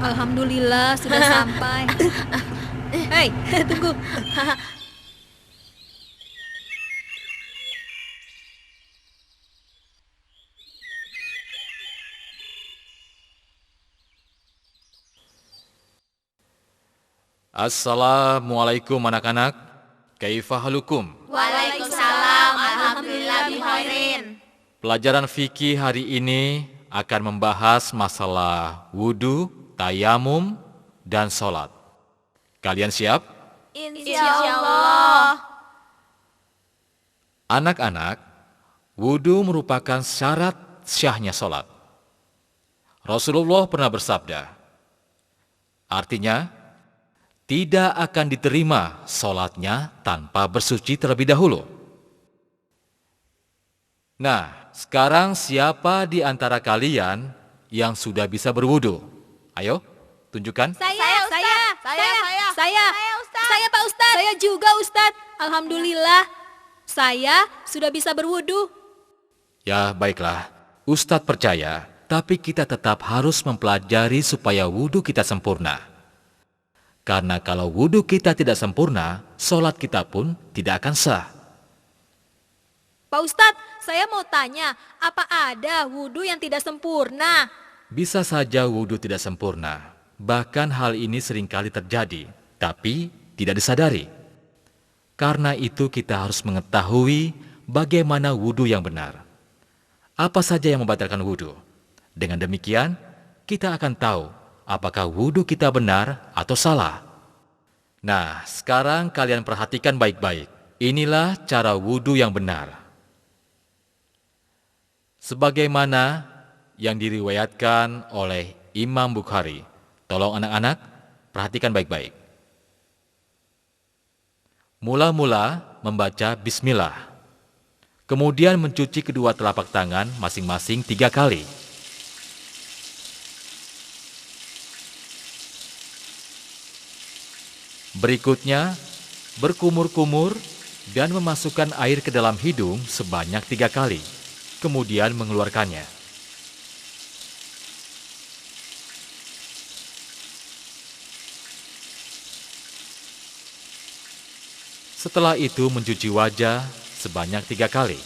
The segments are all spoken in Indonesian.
Alhamdulillah sudah sampai. Hei, tunggu. Assalamualaikum anak-anak. Kaifa halukum? Waalaikumsalam, alhamdulillah bihairin. Pelajaran fikih hari ini akan membahas masalah wudu, tayamum, dan sholat. Kalian siap? Insyaallah. Anak-anak, wudu merupakan syarat syahnya sholat. Rasulullah pernah bersabda, artinya, tidak akan diterima sholatnya tanpa bersuci terlebih dahulu. Nah, sekarang siapa di antara kalian yang sudah bisa berwudu? Ayo, tunjukkan. Saya, Ustaz. saya Pak Ustadz. Saya juga Ustadz. Alhamdulillah, saya sudah bisa berwudu. Ya, baiklah. Ustadz percaya, tapi kita tetap harus mempelajari supaya wudu kita sempurna. Karena kalau wudu kita tidak sempurna, sholat kita pun tidak akan sah. Pak Ustadz, saya mau tanya, apa ada wudu yang tidak sempurna? Bisa saja wudu tidak sempurna. Bahkan hal ini seringkali terjadi, tapi tidak disadari. Karena itu kita harus mengetahui bagaimana wudu yang benar. Apa saja yang membatalkan wudu. Dengan demikian, kita akan tahu apakah wudu kita benar atau salah. Nah, sekarang kalian perhatikan baik-baik. Inilah cara wudu yang benar. Sebagaimana yang diriwayatkan oleh Imam Bukhari. Tolong anak-anak, perhatikan baik-baik. Mula-mula membaca bismillah. Kemudian mencuci kedua telapak tangan masing-masing 3 kali. Berikutnya, berkumur-kumur dan memasukkan air ke dalam hidung sebanyak 3 kali. Kemudian mengeluarkannya. Setelah itu mencuci wajah sebanyak 3 kali.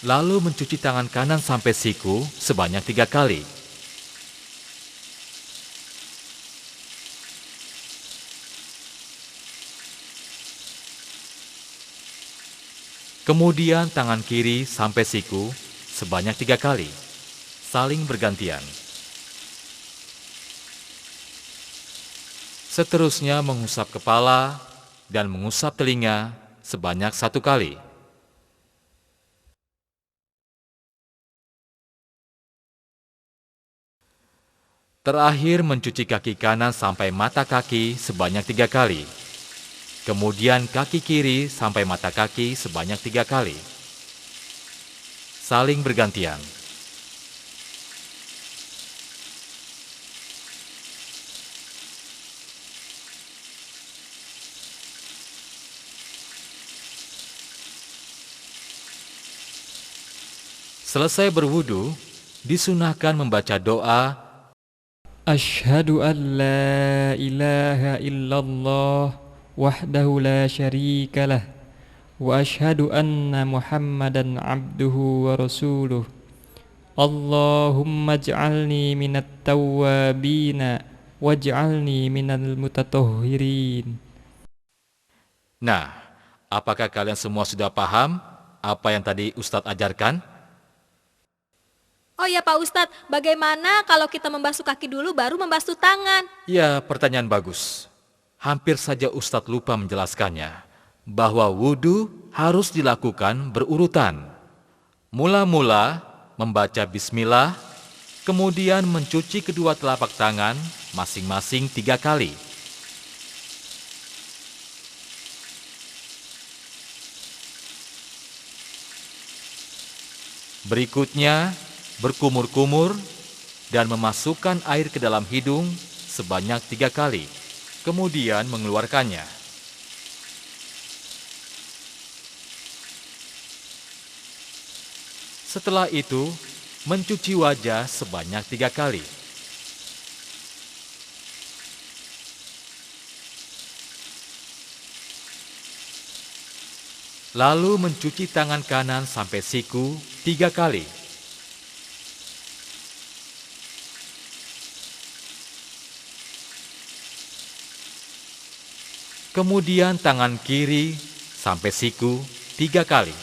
Lalu mencuci tangan kanan sampai siku sebanyak 3 kali. Kemudian tangan kiri sampai siku sebanyak 3 kali, saling bergantian. Seterusnya mengusap kepala dan mengusap telinga sebanyak 1 kali. Terakhir mencuci kaki kanan sampai mata kaki sebanyak 3 kali. Kemudian kaki kiri sampai mata kaki sebanyak 3 kali. Saling bergantian. Selesai berwudu, disunahkan membaca doa أشهد أن لا إله إلا الله وحده لا شريك له وأشهد أن محمدا عبده ورسوله اللهم اجعلني من التوابين واجعلني من المتطهرين. Nah, apakah kalian semua sudah paham apa yang tadi Ustadz ajarkan? Oh ya Pak Ustadz, bagaimana kalau kita membasuh kaki dulu baru membasuh tangan? Ya, pertanyaan bagus. Hampir saja Ustadz lupa menjelaskannya, bahwa wudu harus dilakukan berurutan. Mula-mula membaca bismillah, kemudian mencuci kedua telapak tangan masing-masing 3 kali. Berikutnya, berkumur-kumur dan memasukkan air ke dalam hidung sebanyak 3 kali, kemudian mengeluarkannya. Setelah itu, mencuci wajah sebanyak 3 kali. Lalu mencuci tangan kanan sampai siku 3 kali. Kemudian tangan kiri sampai siku 3 kali.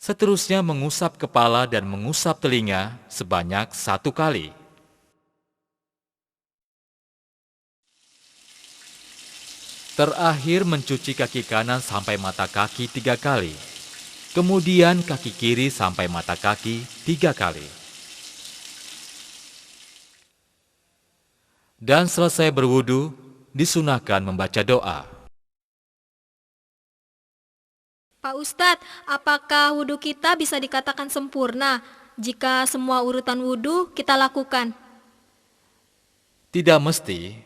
Seterusnya mengusap kepala dan mengusap telinga sebanyak 1 kali. Terakhir mencuci kaki kanan sampai mata kaki 3 kali. Kemudian kaki kiri sampai mata kaki 3 kali. Dan selesai berwudu, disunahkan membaca doa. Pak Ustadz, apakah wudhu kita bisa dikatakan sempurna jika semua urutan wudhu kita lakukan? Tidak mesti,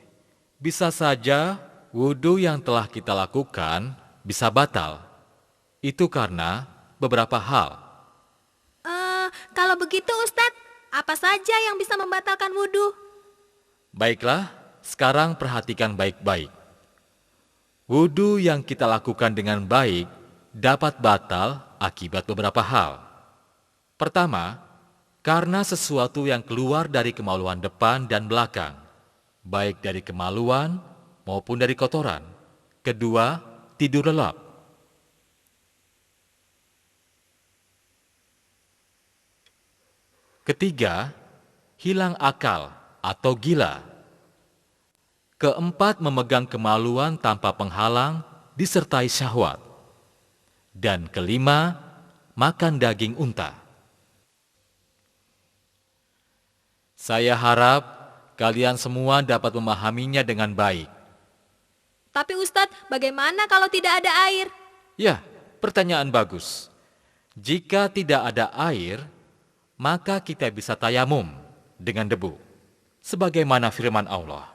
bisa saja wudhu yang telah kita lakukan bisa batal. Itu karena beberapa hal. Kalau begitu Ustadz, apa saja yang bisa membatalkan wudhu? Baiklah, sekarang perhatikan baik-baik. Wudhu yang kita lakukan dengan baik dapat batal akibat beberapa hal. Pertama, karena sesuatu yang keluar dari kemaluan depan dan belakang, baik dari kemaluan maupun dari kotoran. Kedua, tidur lelap. Ketiga, hilang akal atau gila. Keempat, memegang kemaluan tanpa penghalang disertai syahwat. Dan kelima, makan daging unta. Saya harap kalian semua dapat memahaminya dengan baik. Tapi Ustadz, bagaimana kalau tidak ada air? Ya, pertanyaan bagus. Jika tidak ada air, maka kita bisa tayamum dengan debu. Sebagaimana firman Allah.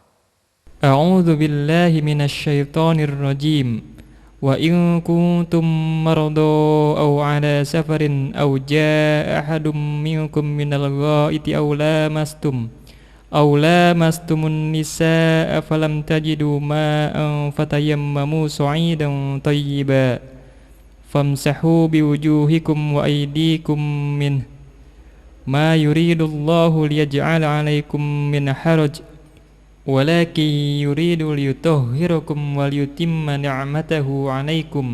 A'udzu billahi minasyaitonir rajim. وإن كنتم مرضى أو على سفر أو جاء أحد منكم من الغائط أو لامستم النساء فلم تجدوا ماء فتيمموا صعيدا طيبا فامسحوا بوجوهكم وأيديكم منه ما يريد الله ليجعل عليكم من حرج ولكن يريد ليطهركم وليتم نعمته عليكم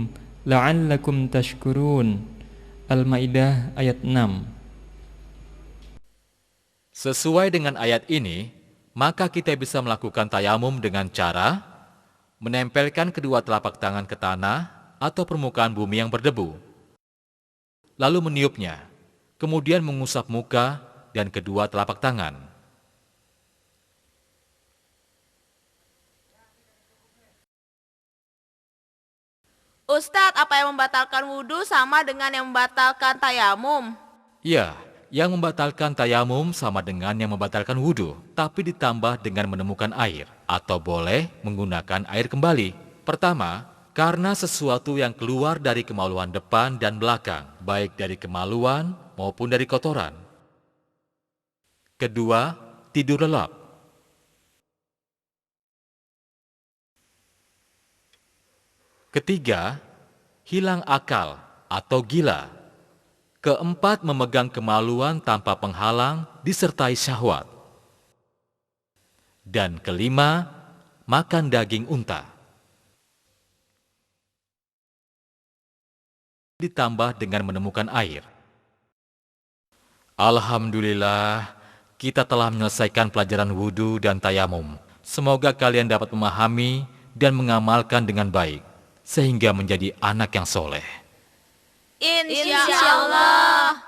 لعلكم تشكرون. Al-Maidah ayat 6. Sesuai dengan ayat ini, maka kita bisa melakukan tayamum dengan cara menempelkan kedua telapak tangan ke tanah atau permukaan bumi yang berdebu, lalu meniupnya, kemudian mengusap muka dan kedua telapak tangan. Ustadz, apa yang membatalkan wudhu sama dengan yang membatalkan tayamum? Ya, yang membatalkan tayamum sama dengan yang membatalkan wudhu, tapi ditambah dengan menemukan air, atau boleh menggunakan air kembali. Pertama, karena sesuatu yang keluar dari kemaluan depan dan belakang, baik dari kemaluan maupun dari kotoran. Kedua, tidur lelap. Ketiga, hilang akal atau gila. Keempat, memegang kemaluan tanpa penghalang disertai syahwat. Dan kelima, makan daging unta. Ditambah dengan menemukan air. Alhamdulillah, kita telah menyelesaikan pelajaran wudhu dan tayamum. Semoga kalian dapat memahami dan mengamalkan dengan baik, sehingga menjadi anak yang soleh. Insya Allah.